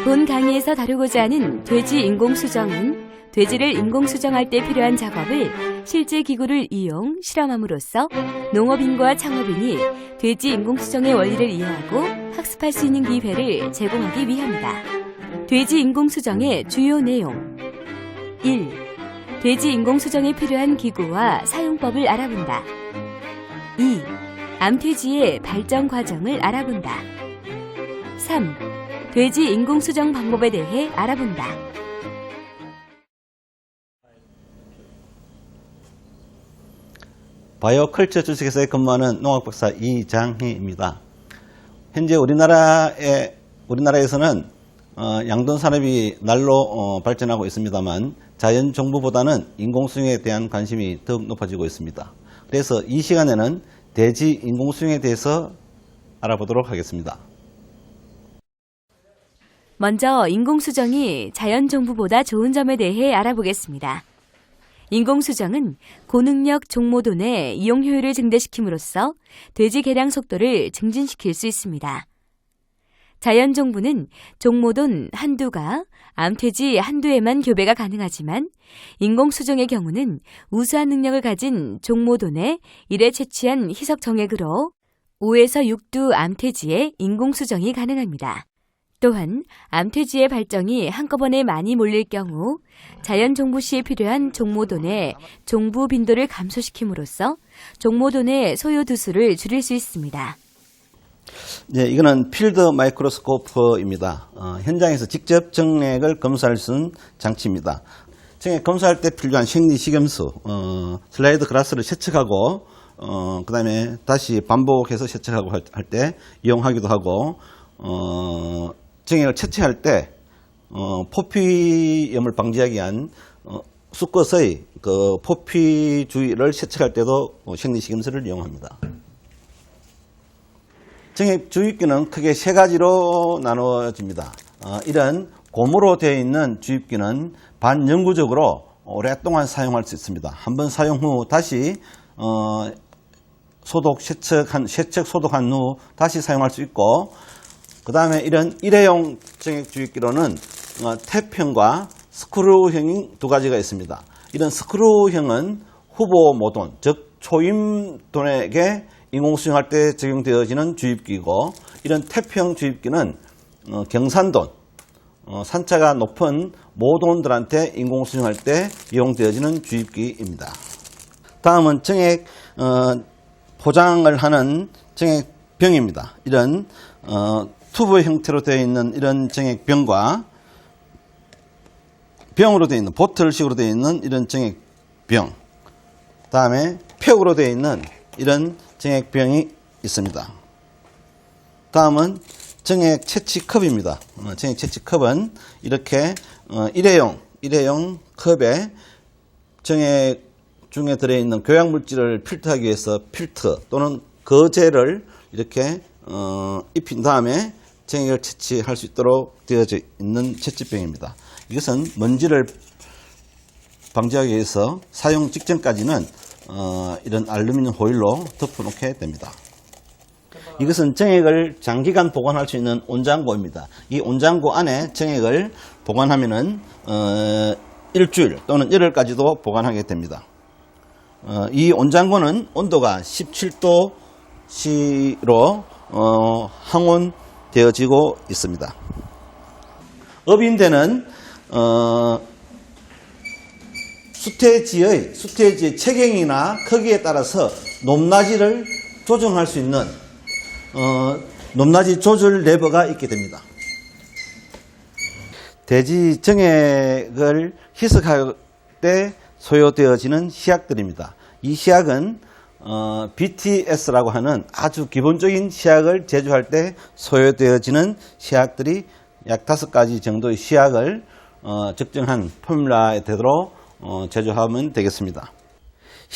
본 강의에서 다루고자 하는 돼지 인공수정은 돼지를 인공수정할 때 필요한 작업을 실제 기구를 이용 실험함으로써 농업인과 창업인이 돼지 인공수정의 원리를 이해하고 학습할 수 있는 기회를 제공하기 위함이다. 돼지 인공수정의 주요 내용 1. 돼지 인공수정에 필요한 기구와 사용법을 알아본다. 2. 암돼지의 발전 과정을 알아본다. 3. 돼지 인공수정 방법에 대해 알아본다. 바이오컬처 주식회사에 근무하는 농학박사 이장희입니다. 현재 우리나라에서는 양돈 산업이 날로 발전하고 있습니다만 자연 정부보다는 인공수정에 대한 관심이 더욱 높아지고 있습니다. 그래서 이 시간에는 돼지 인공수정에 대해서 알아보도록 하겠습니다. 먼저 인공수정이 자연 정부보다 좋은 점에 대해 알아보겠습니다. 인공수정은 고능력 종모돈의 이용 효율을 증대시킴으로써 돼지 개량 속도를 증진시킬 수 있습니다. 자연 종부는 종모돈 한두가 암돼지 한두에만 교배가 가능하지만 인공수정의 경우는 우수한 능력을 가진 종모돈에 1회 채취한 희석 정액으로 5에서 6두 암돼지의 인공수정이 가능합니다. 또한 암돼지의 발정이 한꺼번에 많이 몰릴 경우 자연 종부 시에 필요한 종모돈의 종부 빈도를 감소시킴으로써 종모돈의 소요 두수를 줄일 수 있습니다. 네, 이거는 필드 마이크로스코프입니다. 현장에서 직접 정액을 검사할 수 있는 장치입니다. 정액 검사할 때 필요한 생리식염수, 슬라이드 글라스를 세척하고 그 다음에 다시 반복해서 세척하고 할 때 이용하기도 하고 정액을 채취할 때 포피염을 방지하기 위한 수컷의 그 포피 주위를 세척할 때도 생리식염수를 이용합니다. 정액 주입기는 크게 세 가지로 나누어집니다. 이런 고무로 되어 있는 주입기는 반영구적으로 오랫동안 사용할 수 있습니다. 한번 사용 후 다시 세척 소독한 후 다시 사용할 수 있고, 그 다음에 이런 일회용 정액 주입기로는 탭형과 스크루형이 두 가지가 있습니다. 이런 스크루형은 후보 모돈, 즉 초임돈에게 인공수정할 때 적용되어지는 주입기고, 이런 탭형 주입기는 경산돈, 산차가 높은 모돈들한테 인공수정할 때 이용되어지는 주입기입니다. 다음은 정액 포장을 하는 정액병입니다. 이런 튜브 형태로 되어 있는 이런 정액병과 병으로 되어 있는 보틀식으로 되어 있는 이런 정액병, 다음에 팩으로 되어 있는 이런 정액병이 있습니다. 다음은 정액 채취컵입니다. 정액 채취컵은 이렇게 일회용 컵에 정액 중에 들어있는 교양물질을 필터하기 위해서 필터 또는 거제를 이렇게 입힌 다음에 정액을 채취할 수 있도록 되어져 있는 채취병입니다. 이것은 먼지를 방지하기 위해서 사용 직전까지는 이런 알루미늄 호일로 덮어놓게 됩니다. 이것은 정액을 장기간 보관할 수 있는 온장고입니다. 이 온장고 안에 정액을 보관하면은 일주일 또는 열흘까지도 보관하게 됩니다. 이 온장고는 온도가 17도C로 항온되어지고 있습니다. 업인대는 수태지의 체경이나 크기에 따라서 높낮이를 조정할 수 있는 높낮이 조절 레버가 있게 됩니다. 돼지 정액을 희석할 때 소요되어지는 시약들입니다. 이 시약은 BTS라고 하는 아주 기본적인 시약을 제조할 때 소요되어지는 시약들이 약 5가지 정도의 시약을 적정한 포뮬라에 되도록 제조하면 되겠습니다.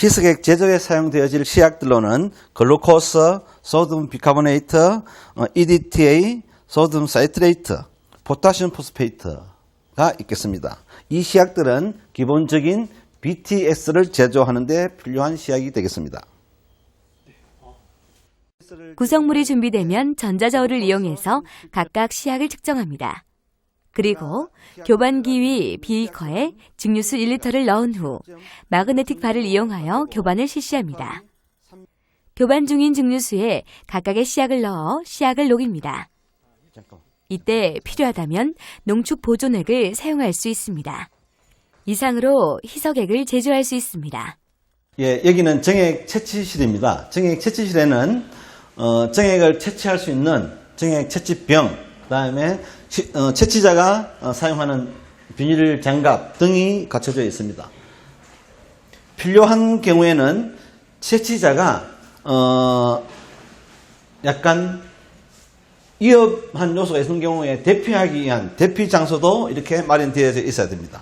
희석액 제조에 사용되어질 시약들로는 글루코스, 소듐 비카보네이트, EDTA, 소듐 사이트레이트, 포타슘 포스페이트가 있겠습니다. 이 시약들은 기본적인 BTS를 제조하는 데 필요한 시약이 되겠습니다. 구성물이 준비되면 전자저울을 이용해서 각각 시약을 측정합니다. 그리고 교반기 위 비이커에 증류수 1리터를 넣은 후 마그네틱 발을 이용하여 교반을 실시합니다. 교반 중인 증류수에 각각의 시약을 넣어 시약을 녹입니다. 이때 필요하다면 농축 보존액을 사용할 수 있습니다. 이상으로 희석액을 제조할 수 있습니다. 예, 여기는 정액 채취실입니다. 정액 채취실에는 정액을 채취할 수 있는 정액 채취병, 그다음에 채취자가 사용하는 비닐 장갑 등이 갖춰져 있습니다. 필요한 경우에는 채취자가 약간 위험한 요소가 있는 경우에 대피하기 위한 대피 장소도 이렇게 마련되어 있어야 됩니다.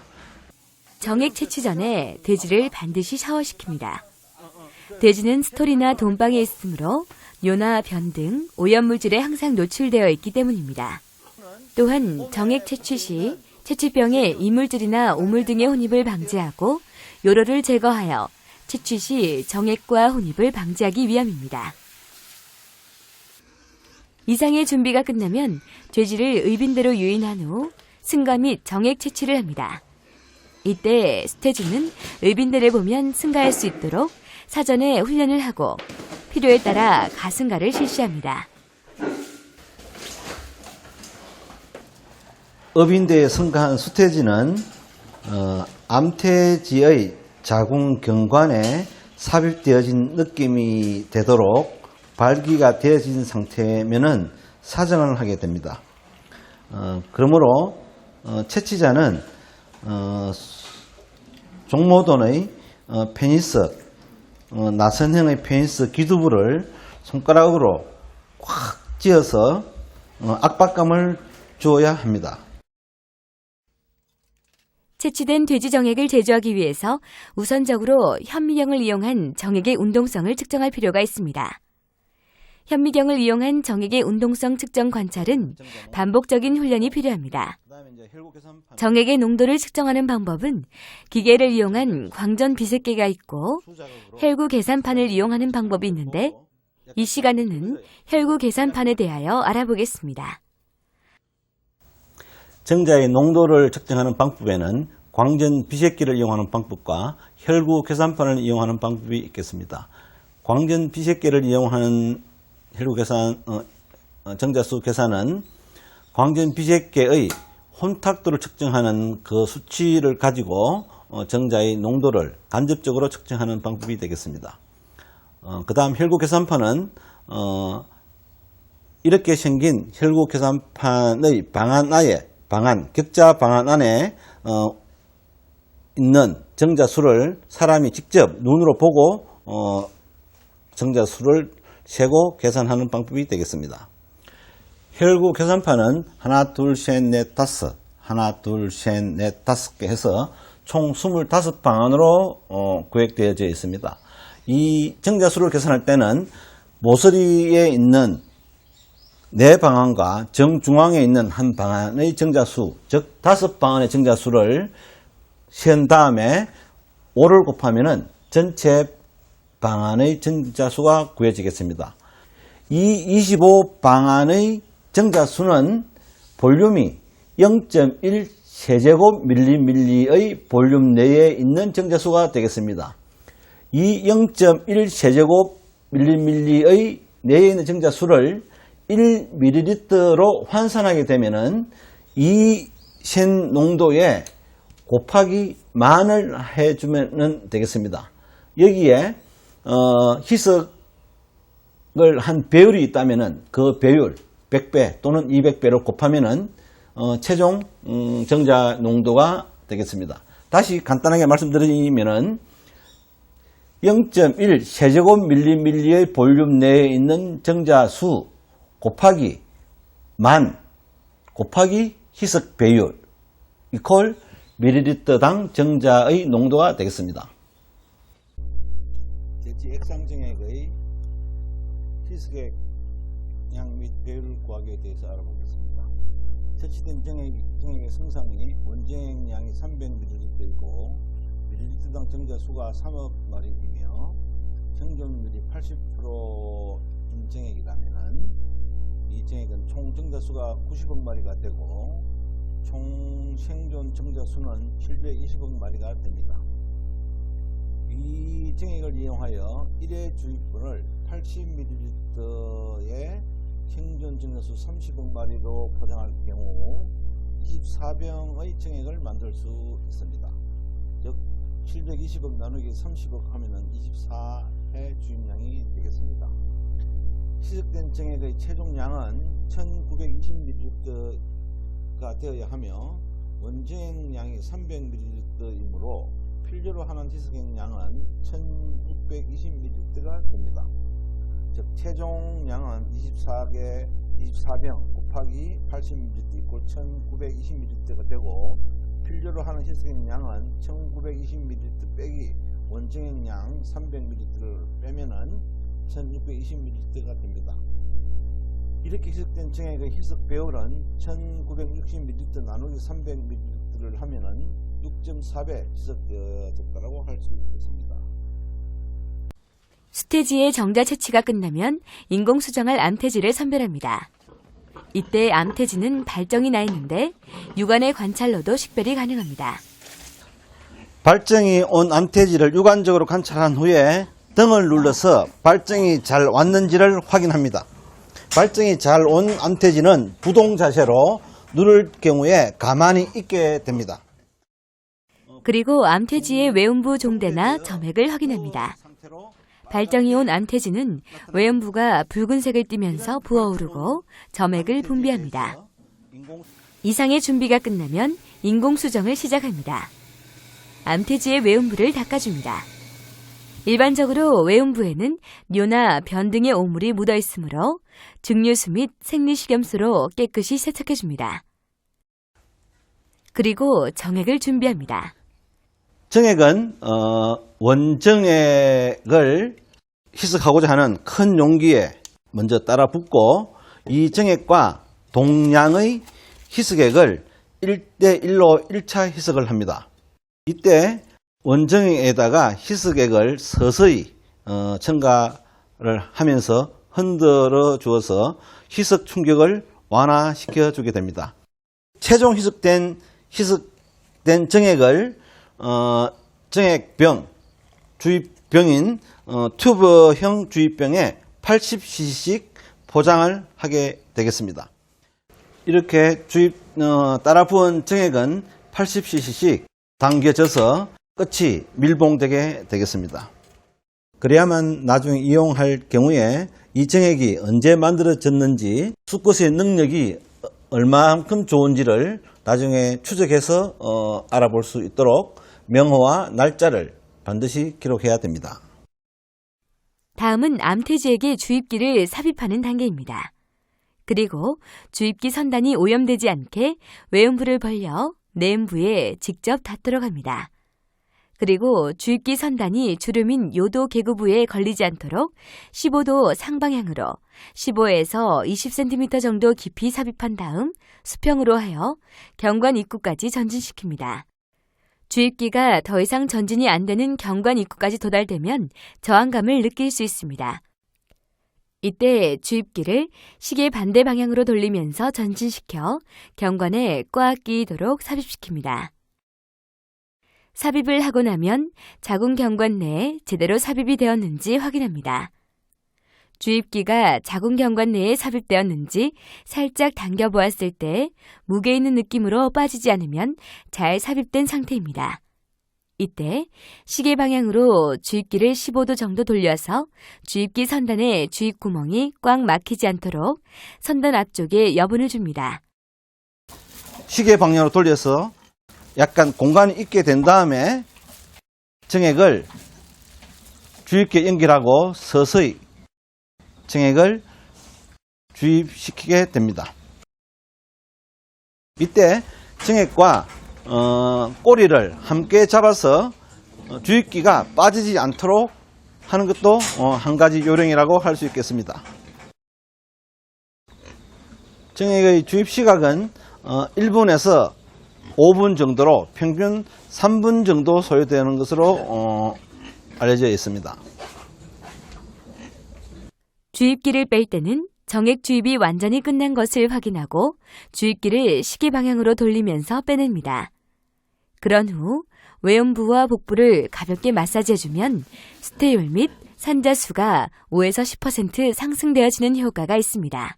정액 채취 전에 돼지를 반드시 샤워시킵니다. 돼지는 스톨이나 돈방에 있으므로 요나 변 등 오염물질에 항상 노출되어 있기 때문입니다. 또한 정액 채취 시 채취병에 이물질이나 오물 등의 혼입을 방지하고 요로를 제거하여 채취 시 정액과 혼입을 방지하기 위함입니다. 이상의 준비가 끝나면 돼지를 의빈대로 유인한 후 승가 및 정액 채취를 합니다. 이때 스테주는 의빈대를 보면 승가할 수 있도록 사전에 훈련을 하고 필요에 따라 가승가를 실시합니다. 의빈대에 승가한 수태지는 암태지의 자궁 경관에 삽입되어진 느낌이 되도록 발기가 되어진 상태면은 사정을 하게 됩니다. 그러므로 채취자는 종모돈의 페니스, 나선형의 페니스 기두부를 손가락으로 꽉 쥐어서 압박감을 주어야 합니다. 채취된 돼지 정액을 제조하기 위해서 우선적으로 현미경을 이용한 정액의 운동성을 측정할 필요가 있습니다. 현미경을 이용한 정액의 운동성 측정 관찰은 반복적인 훈련이 필요합니다. 정액의 농도를 측정하는 방법은 기계를 이용한 광전 비색계가 있고 혈구 계산판을 이용하는 방법이 있는데 이 시간에는 혈구 계산판에 대하여 알아보겠습니다. 정자의 농도를 측정하는 방법에는 광전 비색기를 이용하는 방법과 혈구 계산판을 이용하는 방법이 있겠습니다. 광전 비색기를 이용하는 혈구 계산, 정자수 계산은 광전 비색계의 혼탁도를 측정하는 그 수치를 가지고 정자의 농도를 간접적으로 측정하는 방법이 되겠습니다. 그 다음 혈구 계산판은 이렇게 생긴 혈구 계산판의 격자 방안 안에 있는 정자수를 사람이 직접 눈으로 보고 정자수를 세고 계산하는 방법이 되겠습니다. 혈구 계산판은 하나, 둘, 셋, 넷, 다섯, 하나, 둘, 셋, 넷, 다섯 개 해서 총 25방안으로 구획되어져 있습니다. 이 정자수를 계산할 때는 모서리에 있는 4방안과 정중앙에 있는 한 방안의 정자수, 즉 5방안의 정자수를 세은 다음에 5를 곱하면 전체 방안의 정자수가 구해지겠습니다. 이 25방안의 정자수는 볼륨이 0.1 세제곱밀리밀리의 볼륨 내에 있는 정자수가 되겠습니다. 이 0.1 세제곱밀리밀리의 내에 있는 정자수를 1ml로 환산하게 되면은 이 센 농도에 곱하기 만을 해주면 되겠습니다. 여기에 희석을 한 배율이 있다면은 그 배율 100배 또는 200배로 곱하면은 최종 정자 농도가 되겠습니다. 다시 간단하게 말씀드리면은 0.1 세제곱밀리밀리의 볼륨 내에 있는 정자수 곱하기 만 곱하기 희석 배율 이퀄 밀리리터당 정자의 농도가 되겠습니다. 대지 액상정액의 희석액 양 및 배율 구하기에 대해서 알아보겠습니다. 채취된 정액의 생산이 원정액 양이 300ml이고 밀리리터당 정제 수가 3억 마리이며 생존율이 80%인 정액이라면 이 정액은 총 정제 수가 90억 마리가 되고 총 생존 정제 수는 720억 마리가 됩니다. 이 정액을 이용하여 1회 주입분을 80ml의 생존 정제수 30억 마리로 포장할 경우 24병의 정액을 만들 수 있습니다. 즉 720억 나누기 30억 하면은 24회 주입량이 되겠습니다. 희석된 정액의 최종량은 1920ml가 되어야 하며 원정액량이 300ml이므로 필요로 하는 희석액량은 1620ml가 됩니다. 즉 최종량은 24병 곱하기 80ml 이꼴 1920ml가 되고 필요로 하는 희석액량은 1920ml 빼기 원정액량 300ml를 빼면은 1620ml가 됩니다. 이렇게 희석된 정액의 희석 배율은 1960ml 나누기 300ml를 하면은 6.4배 희석되어졌다고 할 수 있습니다. 스테지의 정자 채취가 끝나면 인공수정할 암태지를 선별합니다. 이때 암태지는 발정이 나 있는데 육안의 관찰로도 식별이 가능합니다. 발정이 온 암태지를 육안적으로 관찰한 후에 등을 눌러서 발정이 잘 왔는지를 확인합니다. 발정이 잘 온 암태지는 부동 자세로 누를 경우에 가만히 있게 됩니다. 그리고 암태지의 외음부 종대나 점액을 확인합니다. 발정이 온 암태지는 외음부가 붉은색을 띠면서 부어오르고 점액을 분비합니다. 이상의 준비가 끝나면 인공수정을 시작합니다. 암태지의 외음부를 닦아줍니다. 일반적으로 외음부에는 뇨나 변 등의 오물이 묻어 있으므로 증류수 및 생리식염수로 깨끗이 세척해줍니다. 그리고 정액을 준비합니다. 정액은 원정액을 희석하고자 하는 큰 용기에 먼저 따라 붓고 이 정액과 동량의 희석액을 1대1로 1차 희석을 합니다. 이때 원정액에다가 희석액을 서서히 첨가를 하면서 흔들어 주어서 희석 충격을 완화시켜 주게 됩니다. 최종 희석된 정액을 정액병, 주입병인 튜브형 주입병에 80cc씩 포장을 하게 되겠습니다. 이렇게 따라 부은 정액은 80cc씩 당겨져서 끝이 밀봉되게 되겠습니다. 그래야만 나중에 이용할 경우에 이 정액이 언제 만들어졌는지 수컷의 능력이 얼마만큼 좋은지를 나중에 추적해서 알아볼 수 있도록 명호와 날짜를 반드시 기록해야 됩니다. 다음은 암태지에게 주입기를 삽입하는 단계입니다. 그리고 주입기 선단이 오염되지 않게 외음부를 벌려 내음부에 직접 닿도록 합니다. 그리고 주입기 선단이 주름인 요도 개구부에 걸리지 않도록 15도 상방향으로 15에서 20cm 정도 깊이 삽입한 다음 수평으로 하여 경관 입구까지 전진시킵니다. 주입기가 더 이상 전진이 안 되는 경관 입구까지 도달되면 저항감을 느낄 수 있습니다. 이때 주입기를 시계 반대 방향으로 돌리면서 전진시켜 경관에 꽉 끼이도록 삽입시킵니다. 삽입을 하고 나면 자궁 경관 내에 제대로 삽입이 되었는지 확인합니다. 주입기가 자궁 경관 내에 삽입되었는지 살짝 당겨보았을 때 무게 있는 느낌으로 빠지지 않으면 잘 삽입된 상태입니다. 이때 시계 방향으로 주입기를 15도 정도 돌려서 주입기 선단의 주입구멍이 꽉 막히지 않도록 선단 앞쪽에 여분을 줍니다. 시계 방향으로 돌려서 약간 공간이 있게 된 다음에 정액을 주입기에 연결하고 서서히 정액을 주입시키게 됩니다. 이때 정액과 꼬리를 함께 잡아서 주입기가 빠지지 않도록 하는 것도 한 가지 요령이라고 할 수 있겠습니다. 정액의 주입 시각은 1분에서 5분 정도로 평균 3분 정도 소요되는 것으로 알려져 있습니다. 주입기를 뺄 때는 정액 주입이 완전히 끝난 것을 확인하고 주입기를 시계 방향으로 돌리면서 빼냅니다. 그런 후 외음부와 복부를 가볍게 마사지해주면 스테이올 및 산자수가 5에서 10% 상승되어지는 효과가 있습니다.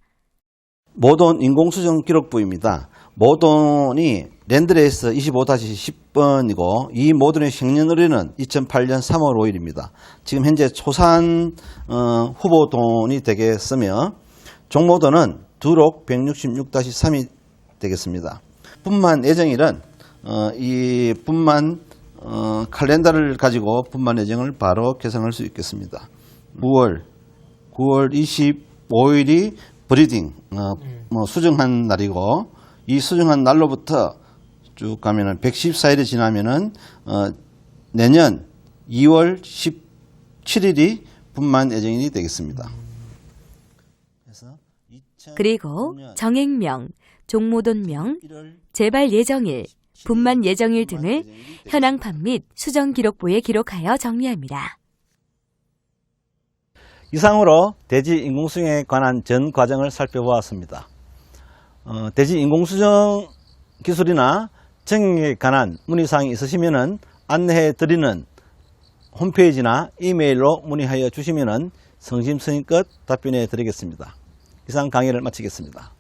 모돈 인공수정 기록부입니다. 모돈이 랜드레이스 25-10번이고 이 모돈의 생년월일은 2008년 3월 5일입니다. 지금 현재 초산 후보돈이 되겠으며 종모돈은 두록 166-3이 되겠습니다. 분만 예정일은 이 분만 칼렌더를 가지고 분만 예정을 바로 계산할 수 있겠습니다. 9월 25일이 브리딩 수정한 날이고 이 수정한 날로부터 쭉 가면은 114일이 지나면은 내년 2월 17일이 분만 예정일이 되겠습니다. 그리고 정액명, 종모돈명, 재발 예정일, 분만 예정일 등을 현황판 및 수정 기록부에 기록하여 정리합니다. 이상으로 대지 인공수정에 관한 전 과정을 살펴보았습니다. 대지 인공수정 기술이나 정액에 관한 문의사항이 있으시면 안내해 드리는 홈페이지나 이메일로 문의하여 주시면 성심성의껏 답변해 드리겠습니다. 이상 강의를 마치겠습니다.